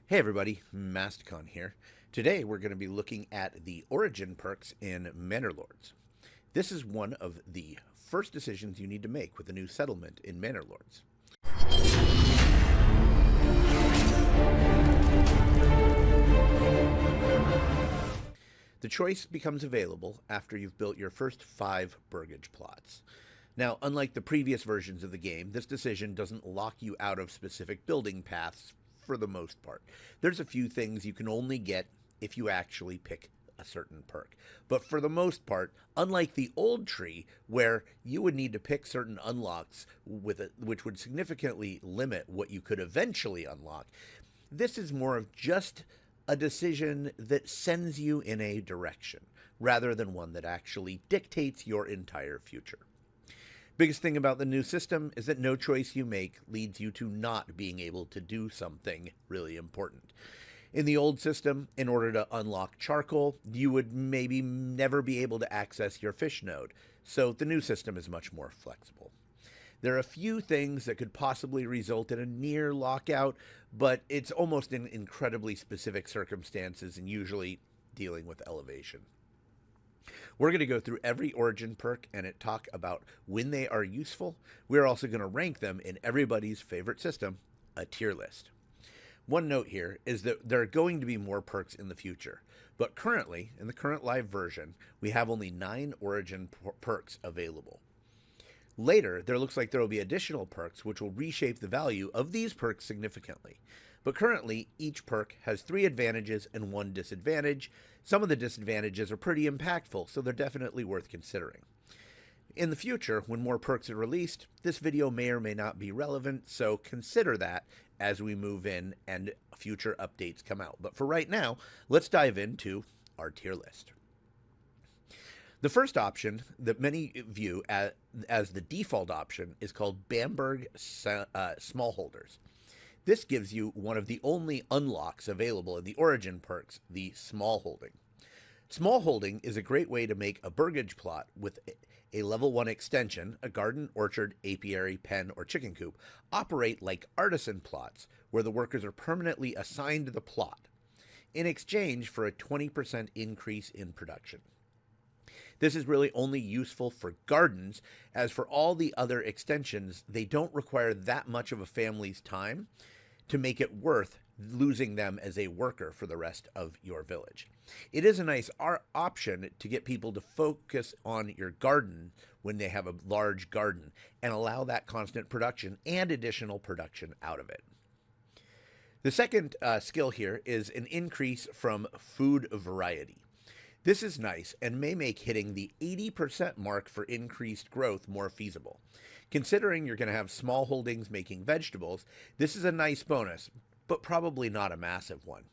Hey everybody, Masticon here. Today we're going to be looking at the origin perks in Manor Lords. This is one of the first decisions you need to make with a new settlement in Manor Lords. The choice becomes available after you've built your first 5 burgage plots. Now, unlike the previous versions of the game, this decision doesn't lock you out of specific building paths for the most part. There's a few things you can only get if you actually pick a certain perk. But for the most part, unlike the old tree, where you would need to pick certain unlocks which would significantly limit what you could eventually unlock, this is more of just a decision that sends you in a direction, rather than one that actually dictates your entire future. Biggest thing about the new system is that no choice you make leads you to not being able to do something really important. In the old system, in order to unlock charcoal, you would maybe never be able to access your fish node, so the new system is much more flexible. There are a few things that could possibly result in a near lockout, but it's almost in incredibly specific circumstances and usually dealing with elevation. We're going to go through every origin perk and talk about when they are useful. We're also going to rank them in everybody's favorite system, a tier list. One note here is that there are going to be more perks in the future, but currently, in the current live version, we have only 9 origin perks available. Later, there looks like there will be additional perks which will reshape the value of these perks significantly. But currently, each perk has 3 advantages and 1 disadvantage. Some of the disadvantages are pretty impactful, so they're definitely worth considering. In the future, when more perks are released, this video may or may not be relevant, so consider that as we move in and future updates come out. But for right now, let's dive into our tier list. The first option that many view as the default option is called Bamberg Smallholders. This gives you one of the only unlocks available in the origin perks, the smallholding. Smallholding is a great way to make a burgage plot with a level 1 extension, a garden, orchard, apiary, pen, or chicken coop, operate like artisan plots, where the workers are permanently assigned to the plot, in exchange for a 20% increase in production. This is really only useful for gardens, as for all the other extensions, they don't require that much of a family's time to make it worth losing them as a worker for the rest of your village. It is a nice option to get people to focus on your garden when they have a large garden and allow that constant production and additional production out of it. The second skill here is an increase from food variety. This is nice and may make hitting the 80% mark for increased growth more feasible. Considering you're going to have small holdings making vegetables, this is a nice bonus, but probably not a massive one.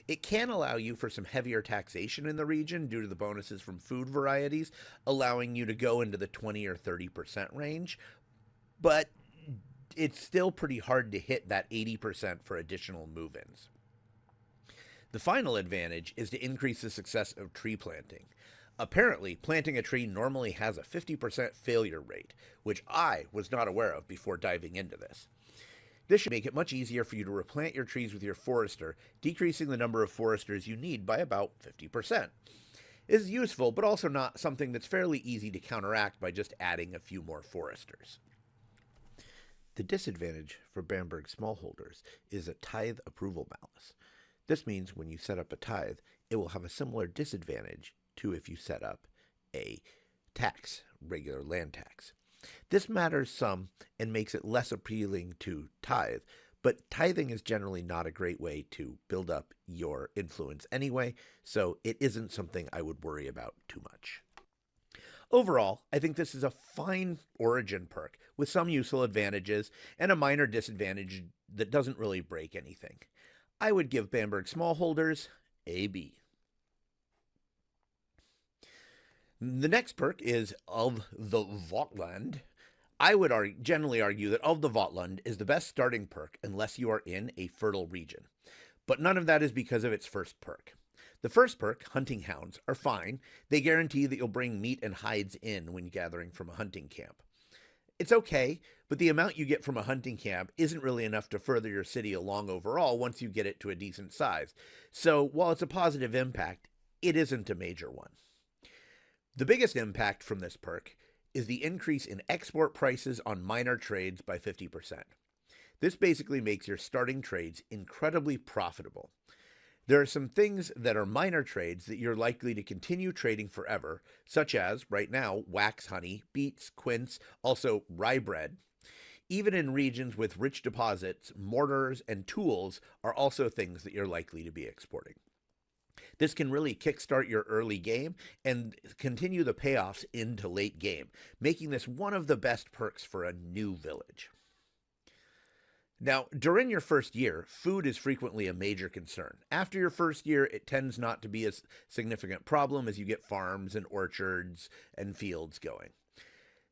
It can allow you for some heavier taxation in the region due to the bonuses from food varieties, allowing you to go into the 20 or 30% range, but it's still pretty hard to hit that 80% for additional move-ins. The final advantage is to increase the success of tree planting. Apparently, planting a tree normally has a 50% failure rate, which I was not aware of before diving into this. This should make it much easier for you to replant your trees with your forester, decreasing the number of foresters you need by about 50%. It is useful, but also not something that's fairly easy to counteract by just adding a few more foresters. The disadvantage for Bamberg Smallholders is a tithe approval malus. This means when you set up a tithe, it will have a similar disadvantage to if you set up a tax, regular land tax. This matters some and makes it less appealing to tithe, but tithing is generally not a great way to build up your influence anyway, so it isn't something I would worry about too much. Overall, I think this is a fine origin perk with some useful advantages and a minor disadvantage that doesn't really break anything. I would give Bamberg Smallholders a B. The next perk is Of the Vogtland. I would generally argue that Of the Vogtland is the best starting perk unless you are in a fertile region. But none of that is because of its first perk. The first perk, Hunting Hounds, are fine. They guarantee that you'll bring meat and hides in when gathering from a hunting camp. It's okay, but the amount you get from a hunting camp isn't really enough to further your city along overall once you get it to a decent size. So while it's a positive impact, it isn't a major one. The biggest impact from this perk is the increase in export prices on minor trades by 50%. This basically makes your starting trades incredibly profitable. There are some things that are minor trades that you're likely to continue trading forever, such as, right now, wax honey, beets, quince, also rye bread. Even in regions with rich deposits, mortars and tools are also things that you're likely to be exporting. This can really kickstart your early game and continue the payoffs into late game, making this one of the best perks for a new village. Now, during your first year, food is frequently a major concern. After your first year, it tends not to be a significant problem as you get farms and orchards and fields going.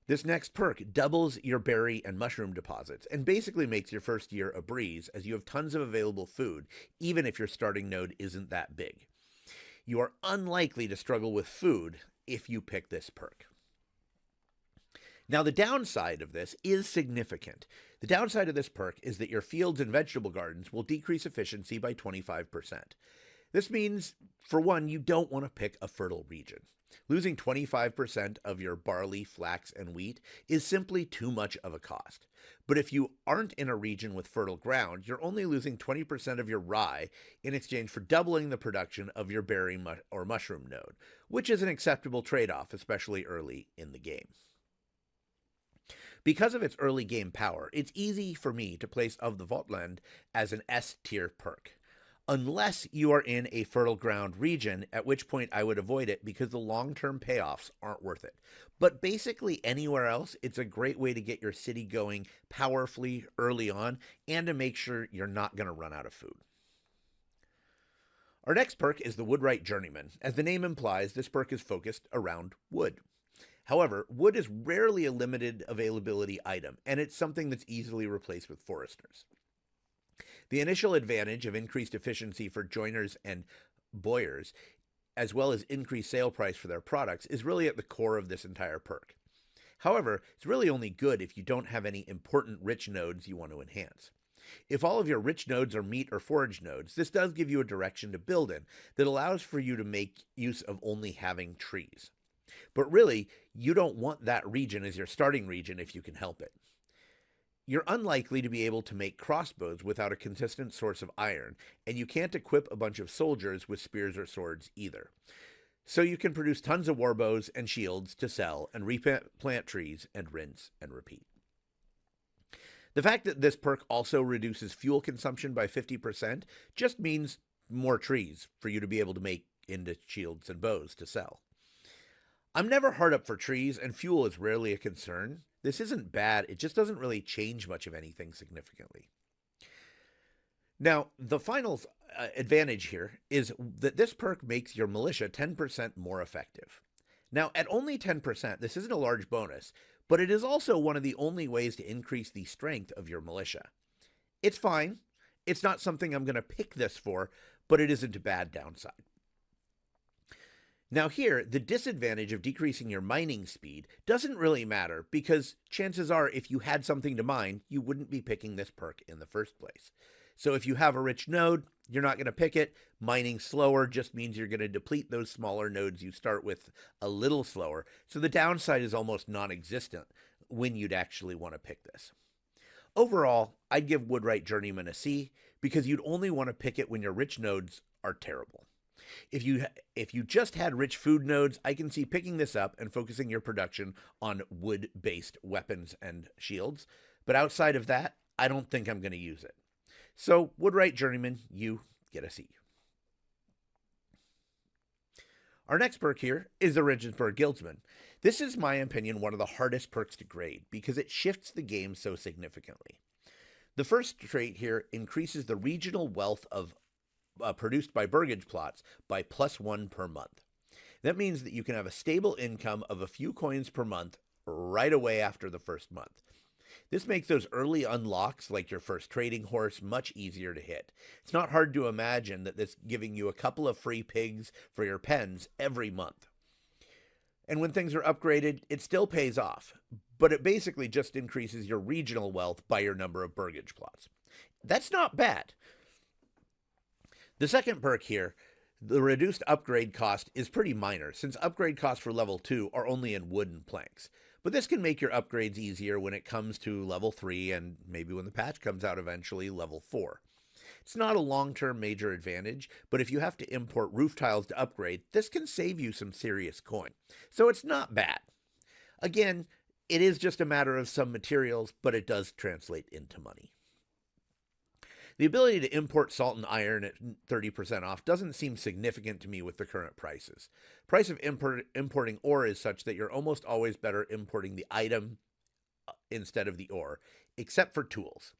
This next perk doubles your berry and mushroom deposits and basically makes your first year a breeze as you have tons of available food, even if your starting node isn't that big. You are unlikely to struggle with food if you pick this perk. Now, the downside of this is significant. The downside of this perk is that your fields and vegetable gardens will decrease efficiency by 25%. This means, for one, you don't want to pick a fertile region. Losing 25% of your barley, flax, and wheat is simply too much of a cost. But if you aren't in a region with fertile ground, you're only losing 20% of your rye in exchange for doubling the production of your berry or mushroom node, which is an acceptable trade-off, especially early in the game. Because of its early game power, it's easy for me to place Of the Vogtland as an S-tier perk, unless you are in a fertile ground region, at which point I would avoid it because the long-term payoffs aren't worth it. But basically anywhere else, it's a great way to get your city going powerfully early on and to make sure you're not going to run out of food. Our next perk is the Woodwright Journeymen. As the name implies, this perk is focused around wood. However, wood is rarely a limited availability item, and it's something that's easily replaced with foresters. The initial advantage of increased efficiency for joiners and bowyers, as well as increased sale price for their products, is really at the core of this entire perk. However, it's really only good if you don't have any important rich nodes you want to enhance. If all of your rich nodes are meat or forage nodes, this does give you a direction to build in that allows for you to make use of only having trees. But really, you don't want that region as your starting region if you can help it. You're unlikely to be able to make crossbows without a consistent source of iron, and you can't equip a bunch of soldiers with spears or swords either. So you can produce tons of warbows and shields to sell and replant trees and rinse and repeat. The fact that this perk also reduces fuel consumption by 50% just means more trees for you to be able to make into shields and bows to sell. I'm never hard up for trees, and fuel is rarely a concern. This isn't bad, it just doesn't really change much of anything significantly. Now, the final advantage here is that this perk makes your militia 10% more effective. Now, at only 10%, this isn't a large bonus, but it is also one of the only ways to increase the strength of your militia. It's fine. It's not something I'm going to pick this for, but it isn't a bad downside. Now here, the disadvantage of decreasing your mining speed doesn't really matter because chances are if you had something to mine, you wouldn't be picking this perk in the first place. So if you have a rich node, you're not going to pick it. Mining slower just means you're going to deplete those smaller nodes you start with a little slower. So the downside is almost non-existent when you'd actually want to pick this. Overall, I'd give Woodwright Journeymen a C because you'd only want to pick it when your rich nodes are terrible. If you just had rich food nodes, I can see picking this up and focusing your production on wood-based weapons and shields. But outside of that, I don't think I'm going to use it. So, Woodwright Journeyman, you get a C. Our next perk here is the Regensburg Guildmen. This is, in my opinion, one of the hardest perks to grade because it shifts the game so significantly. The first trait here increases the regional wealth of produced by burgage plots by +1 per month. That means that you can have a stable income of a few coins per month right away after the first month. This makes those early unlocks, like your first trading horse, much easier to hit. It's not hard to imagine that this giving you a couple of free pigs for your pens every month. And when things are upgraded, it still pays off. but it basically just increases your regional wealth by your number of burgage plots. That's not bad. The second perk here, the reduced upgrade cost, is pretty minor, since upgrade costs for level 2 are only in wooden planks. But this can make your upgrades easier when it comes to level 3 and maybe when the patch comes out eventually, level 4. It's not a long-term major advantage, but if you have to import roof tiles to upgrade, this can save you some serious coin. So it's not bad. Again, it is just a matter of some materials, but it does translate into money. The ability to import salt and iron at 30% off doesn't seem significant to me with the current prices. Price of importing ore is such that you're almost always better importing the item instead of the ore, except for tools.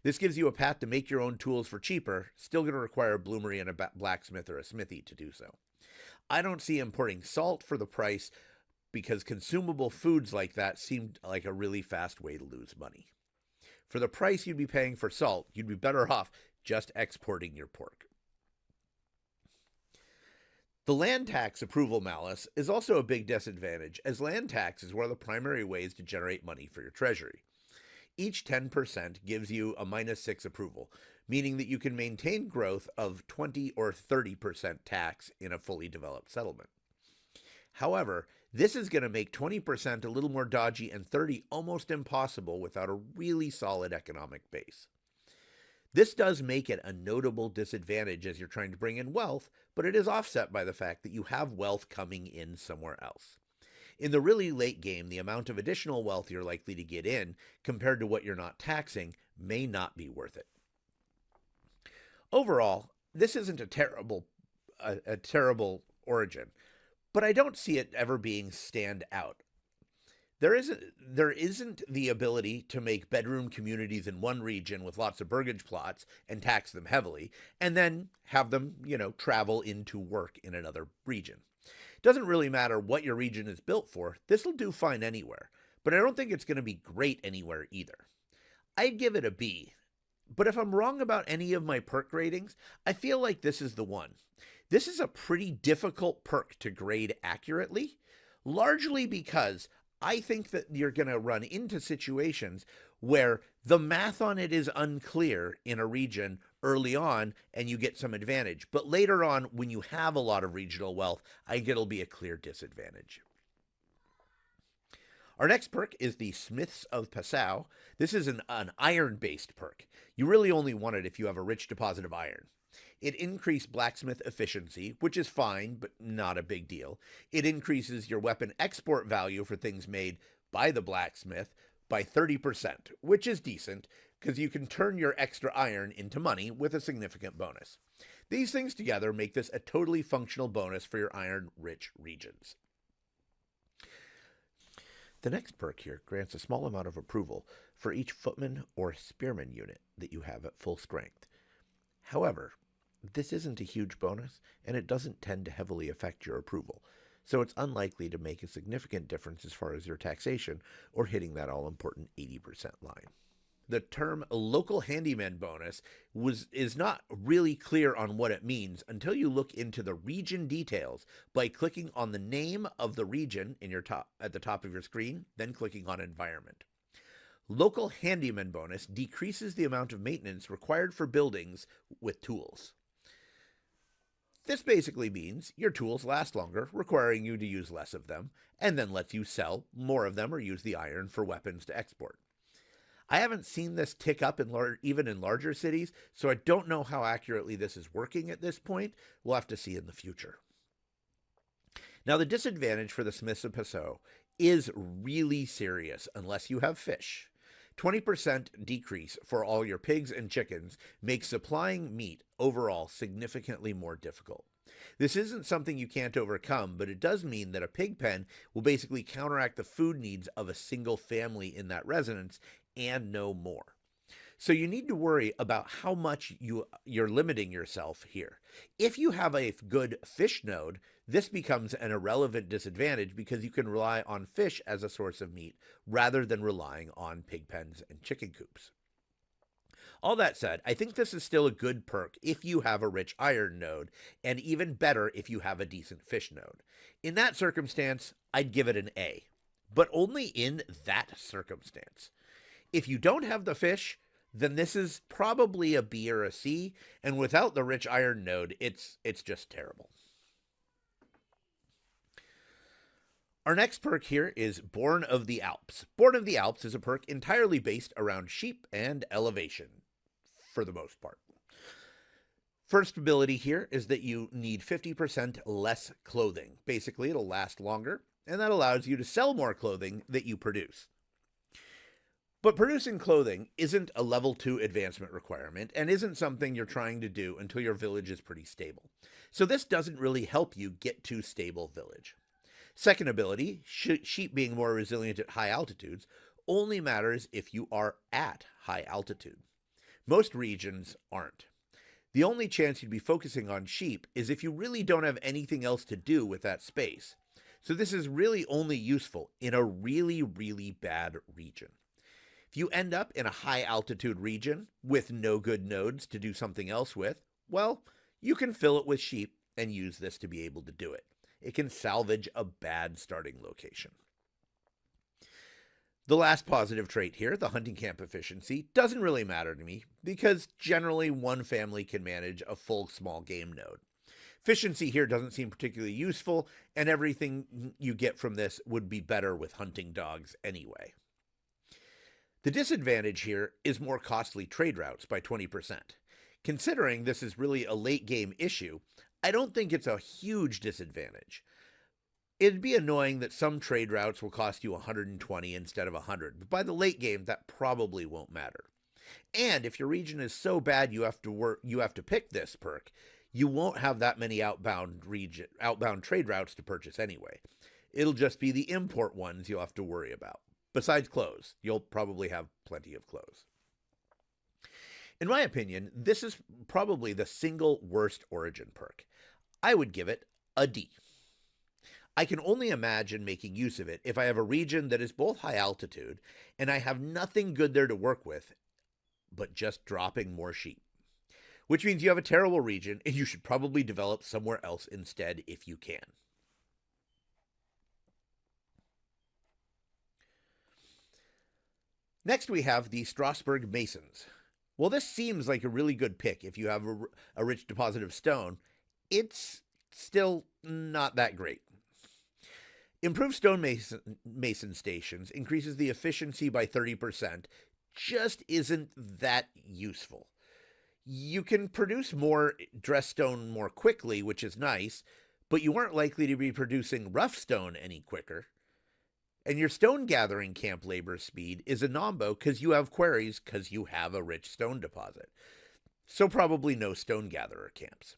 This gives you a path to make your own tools for cheaper, still going to require a bloomery and a blacksmith or a smithy to do so. I don't see importing salt for the price because consumable foods like that seem like a really fast way to lose money. For the price you'd be paying for salt, you'd be better off just exporting your pork. The land tax approval malus is also a big disadvantage, as land tax is one of the primary ways to generate money for your treasury. Each 10% gives you a -6 approval, meaning that you can maintain growth of 20 or 30% tax in a fully developed settlement. However, this is going to make 20% a little more dodgy and 30 almost impossible without a really solid economic base. This does make it a notable disadvantage as you're trying to bring in wealth, but it is offset by the fact that you have wealth coming in somewhere else. In the really late game, the amount of additional wealth you're likely to get in compared to what you're not taxing may not be worth it. Overall, this isn't a terrible origin, but I don't see it ever being stand out. There isn't the ability to make bedroom communities in one region with lots of burgage plots and tax them heavily, and then have them, travel into work in another region. It doesn't really matter what your region is built for, this will do fine anywhere, but I don't think it's going to be great anywhere either. I'd give it a B, but if I'm wrong about any of my perk ratings, I feel like this is the one. This is a pretty difficult perk to grade accurately, largely because I think that you're going to run into situations where the math on it is unclear in a region early on and you get some advantage. But later on, when you have a lot of regional wealth, I think it'll be a clear disadvantage. Our next perk is the Smiths of Passau. This is an iron-based perk. You really only want it if you have a rich deposit of iron. It increased blacksmith efficiency, which is fine, but not a big deal. It increases your weapon export value for things made by the blacksmith by 30%, which is decent, because you can turn your extra iron into money with a significant bonus. These things together make this a totally functional bonus for your iron-rich regions. The next perk here grants a small amount of approval for each footman or spearman unit that you have at full strength. However, this isn't a huge bonus, and it doesn't tend to heavily affect your approval, so it's unlikely to make a significant difference as far as your taxation or hitting that all-important 80% line. The term local handyman bonus is not really clear on what it means until you look into the region details by clicking on the name of the region at the top of your screen, then clicking on environment. Local handyman bonus decreases the amount of maintenance required for buildings with tools. This basically means your tools last longer, requiring you to use less of them, and then lets you sell more of them or use the iron for weapons to export. I haven't seen this tick up even in larger cities, so I don't know how accurately this is working at this point. We'll have to see in the future. Now, the disadvantage for the Smiths of Passau is really serious unless you have fish. 20% decrease for all your pigs and chickens makes supplying meat overall significantly more difficult. This isn't something you can't overcome, but it does mean that a pig pen will basically counteract the food needs of a single family in that residence and no more. So you need to worry about how much you're limiting yourself here. If you have a good fish node, this becomes an irrelevant disadvantage because you can rely on fish as a source of meat rather than relying on pig pens and chicken coops. All that said, I think this is still a good perk if you have a rich iron node, and even better if you have a decent fish node. In that circumstance, I'd give it an A. but only in that circumstance. If you don't have the fish, then this is probably a B or a C, and without the rich iron node, it's just terrible. Our next perk here is Born of the Alps. Born of the Alps is a perk entirely based around sheep and elevation, for the most part. First ability here is that you need 50% less clothing. Basically, it'll last longer, and that allows you to sell more clothing that you produce. But producing clothing isn't a level 2 advancement requirement and isn't something you're trying to do until your village is pretty stable. So this doesn't really help you get to stable village. Second ability, sheep being more resilient at high altitudes, only matters if you are at high altitude. Most regions aren't. The only chance you'd be focusing on sheep is if you really don't have anything else to do with that space. So this is really only useful in a really, really bad region. If you end up in a high altitude region with no good nodes to do something else with, well, you can fill it with sheep and use this to be able to do it. It can salvage a bad starting location. The last positive trait here, the hunting camp efficiency, doesn't really matter to me because generally one family can manage a full small game node. Efficiency here doesn't seem particularly useful, and everything you get from this would be better with hunting dogs anyway. The disadvantage here is more costly trade routes by 20%. Considering this is really a late game issue, I don't think it's a huge disadvantage. It'd be annoying that some trade routes will cost you 120 instead of 100, but by the late game that probably won't matter. And if your region is so bad you have to pick this perk, you won't have that many outbound trade routes to purchase anyway. It'll just be the import ones you'll have to worry about. Besides clothes, you'll probably have plenty of clothes. In my opinion, this is probably the single worst origin perk. I would give it a D. I can only imagine making use of it if I have a region that is both high altitude and I have nothing good there to work with but just dropping more sheep. Which means you have a terrible region and you should probably develop somewhere else instead if you can. Next we have the Strasburg Masons. Well, this seems like a really good pick if you have a rich deposit of stone. It's still not that great. Improved stone mason stations increases the efficiency by 30%, just isn't that useful. You can produce more dressed stone more quickly, which is nice, but you aren't likely to be producing rough stone any quicker. And your stone gathering camp labor speed is a nombo because you have quarries because you have a rich stone deposit. So probably no stone gatherer camps.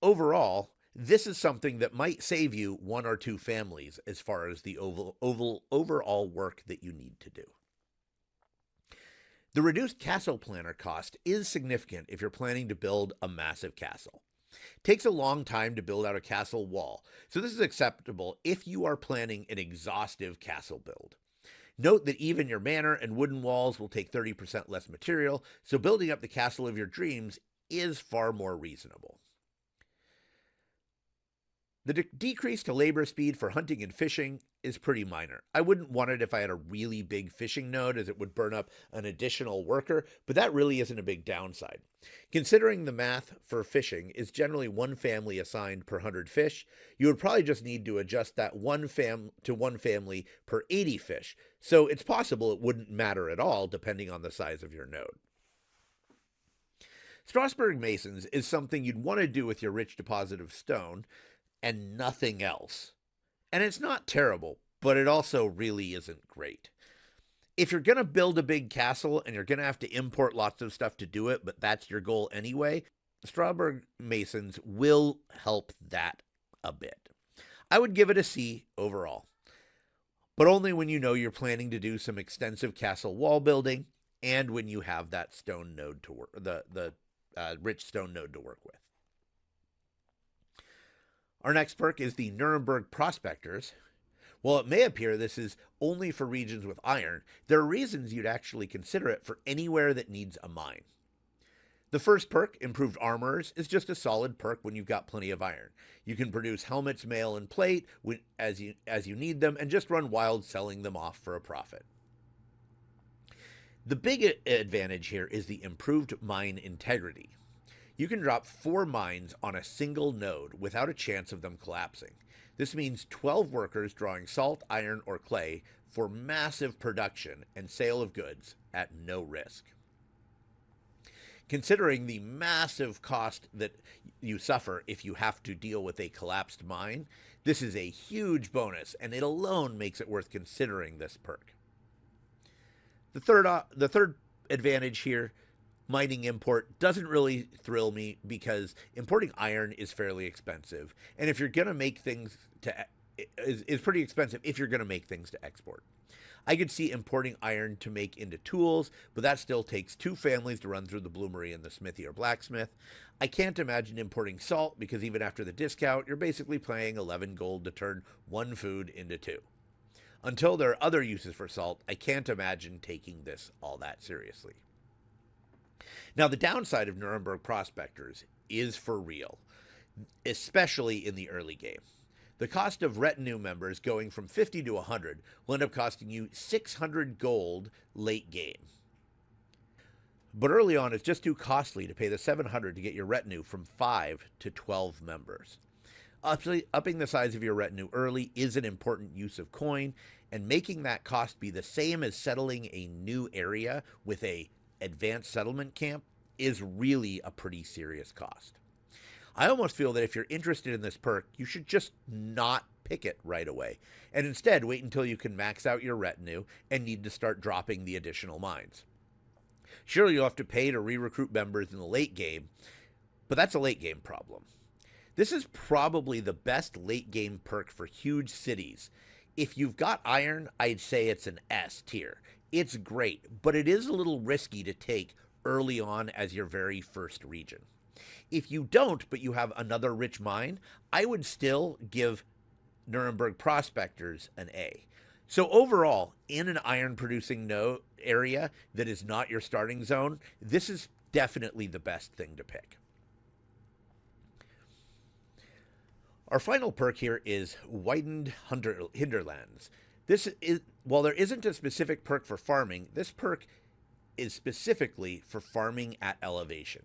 Overall, this is something that might save you 1 or 2 families as far as the overall work that you need to do. The reduced castle planner cost is significant if you're planning to build a massive castle. It takes a long time to build out a castle wall, so this is acceptable if you are planning an exhaustive castle build. Note that even your manor and wooden walls will take 30% less material, so building up the castle of your dreams is far more reasonable. The decrease to labor speed for hunting and fishing is pretty minor. I wouldn't want it if I had a really big fishing node, as it would burn up an additional worker, but that really isn't a big downside. Considering the math for fishing is generally 1 family assigned per 100 fish, you would probably just need to adjust that 1 family per 80 fish, so it's possible it wouldn't matter at all depending on the size of your node. Strasburg Masons is something you'd want to do with your rich deposit of stone, and nothing else. And it's not terrible, but it also really isn't great. If you're going to build a big castle and you're going to have to import lots of stuff to do it, but that's your goal anyway, Strasburg Masons will help that a bit. I would give it a C overall, but only when you know you're planning to do some extensive castle wall building and when you have that stone node to work, the rich stone node to work with. Our next perk is the Nuremberg Prospectors. While it may appear this is only for regions with iron, there are reasons you'd actually consider it for anywhere that needs a mine. The first perk, Improved Armorers, is just a solid perk when you've got plenty of iron. You can produce helmets, mail, and plate as you need them, and just run wild selling them off for a profit. The big advantage here is the Improved Mine Integrity. You can drop 4 mines on a single node without a chance of them collapsing. This means 12 workers drawing salt, iron, or clay for massive production and sale of goods at no risk. Considering the massive cost that you suffer if you have to deal with a collapsed mine, this is a huge bonus, and it alone makes it worth considering this perk. The third advantage here, mining import, doesn't really thrill me because importing iron is fairly expensive, and if you're going to make things is pretty expensive if you're going to make things to export. I could see importing iron to make into tools, but that still takes 2 families to run through the bloomery and the smithy or blacksmith. I can't imagine importing salt because even after the discount, you're basically paying 11 gold to turn 1 food into 2. Until there are other uses for salt, I can't imagine taking this all that seriously. Now, the downside of Nuremberg Prospectors is for real, especially in the early game. The cost of retinue members going from 50 to 100 will end up costing you 600 gold late game. But early on, it's just too costly to pay the 700 to get your retinue from 5 to 12 members. Upping the size of your retinue early is an important use of coin, and making that cost be the same as settling a new area with a advanced settlement camp is really a pretty serious cost. I almost feel that if you're interested in this perk, you should just not pick it right away, and instead wait until you can max out your retinue and need to start dropping the additional mines. Sure, you'll have to pay to re-recruit members in the late game, but that's a late game problem. This is probably the best late game perk for huge cities. If you've got iron, I'd say it's an S tier. It's great, but it is a little risky to take early on as your very first region. If you don't, but you have another rich mine, I would still give Nuremberg Prospectors an A. So overall, in an iron-producing area that is not your starting zone, this is definitely the best thing to pick. Our final perk here is Weiden Hinterlanders. While there isn't a specific perk for farming, this perk is specifically for farming at elevation.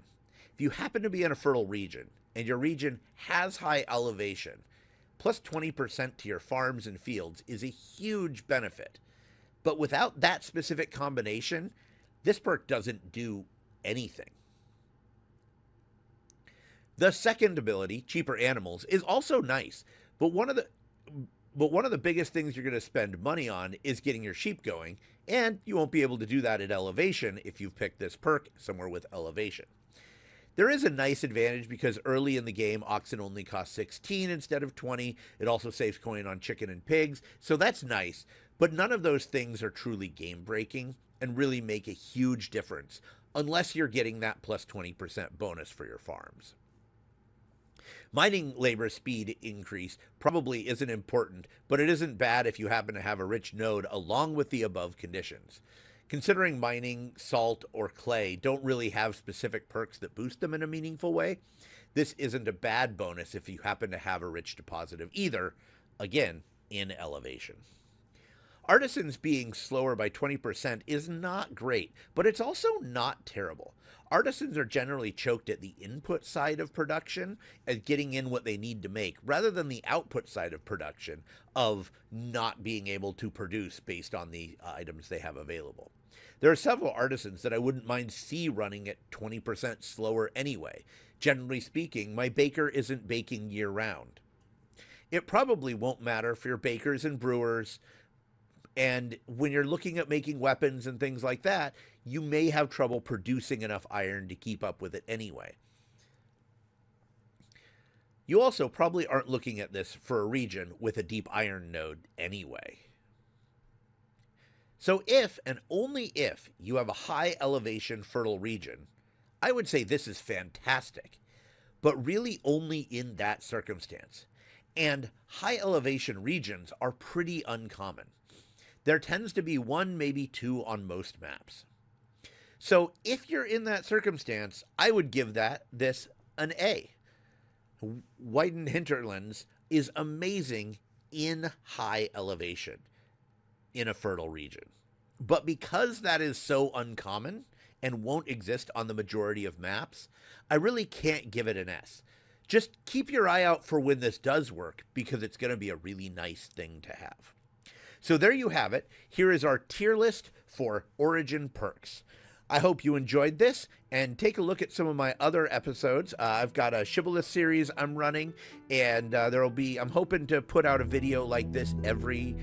If you happen to be in a fertile region, and your region has high elevation, plus 20% to your farms and fields is a huge benefit. But without that specific combination, this perk doesn't do anything. The second ability, Cheaper Animals, is also nice, but one of the biggest things you're going to spend money on is getting your sheep going, and you won't be able to do that at elevation if you've picked this perk somewhere with elevation. There is a nice advantage because early in the game, oxen only cost 16 instead of 20. It also saves coin on chicken and pigs, so that's nice. But none of those things are truly game-breaking and really make a huge difference, unless you're getting that plus 20% bonus for your farms. Mining labor speed increase probably isn't important, but it isn't bad if you happen to have a rich node along with the above conditions. Considering mining, salt, or clay don't really have specific perks that boost them in a meaningful way, this isn't a bad bonus if you happen to have a rich deposit of either, again, in elevation. Artisans being slower by 20% is not great, but it's also not terrible. Artisans are generally choked at the input side of production at getting in what they need to make, rather than the output side of production of not being able to produce based on the items they have available. There are several artisans that I wouldn't mind see running at 20% slower anyway. Generally speaking, my baker isn't baking year-round. It probably won't matter for your bakers and brewers, and when you're looking at making weapons and things like that, you may have trouble producing enough iron to keep up with it anyway. You also probably aren't looking at this for a region with a deep iron node anyway. So if, and only if, you have a high elevation fertile region, I would say this is fantastic, but really only in that circumstance. And high elevation regions are pretty uncommon. There tends to be one, maybe two on most maps. So if you're in that circumstance, I would give this an A. Weiden Hinterlanders is amazing in high elevation in a fertile region. But because that is so uncommon and won't exist on the majority of maps, I really can't give it an S. Just keep your eye out for when this does work, because it's going to be a really nice thing to have. So there you have it. Here is our tier list for Origin perks. I hope you enjoyed this, and take a look at some of my other episodes. I've got a Shibboleth series I'm running, and I'm hoping to put out a video like this every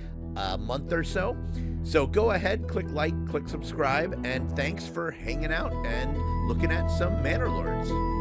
month or so. So go ahead, click like, click subscribe, and thanks for hanging out and looking at some Manor Lords.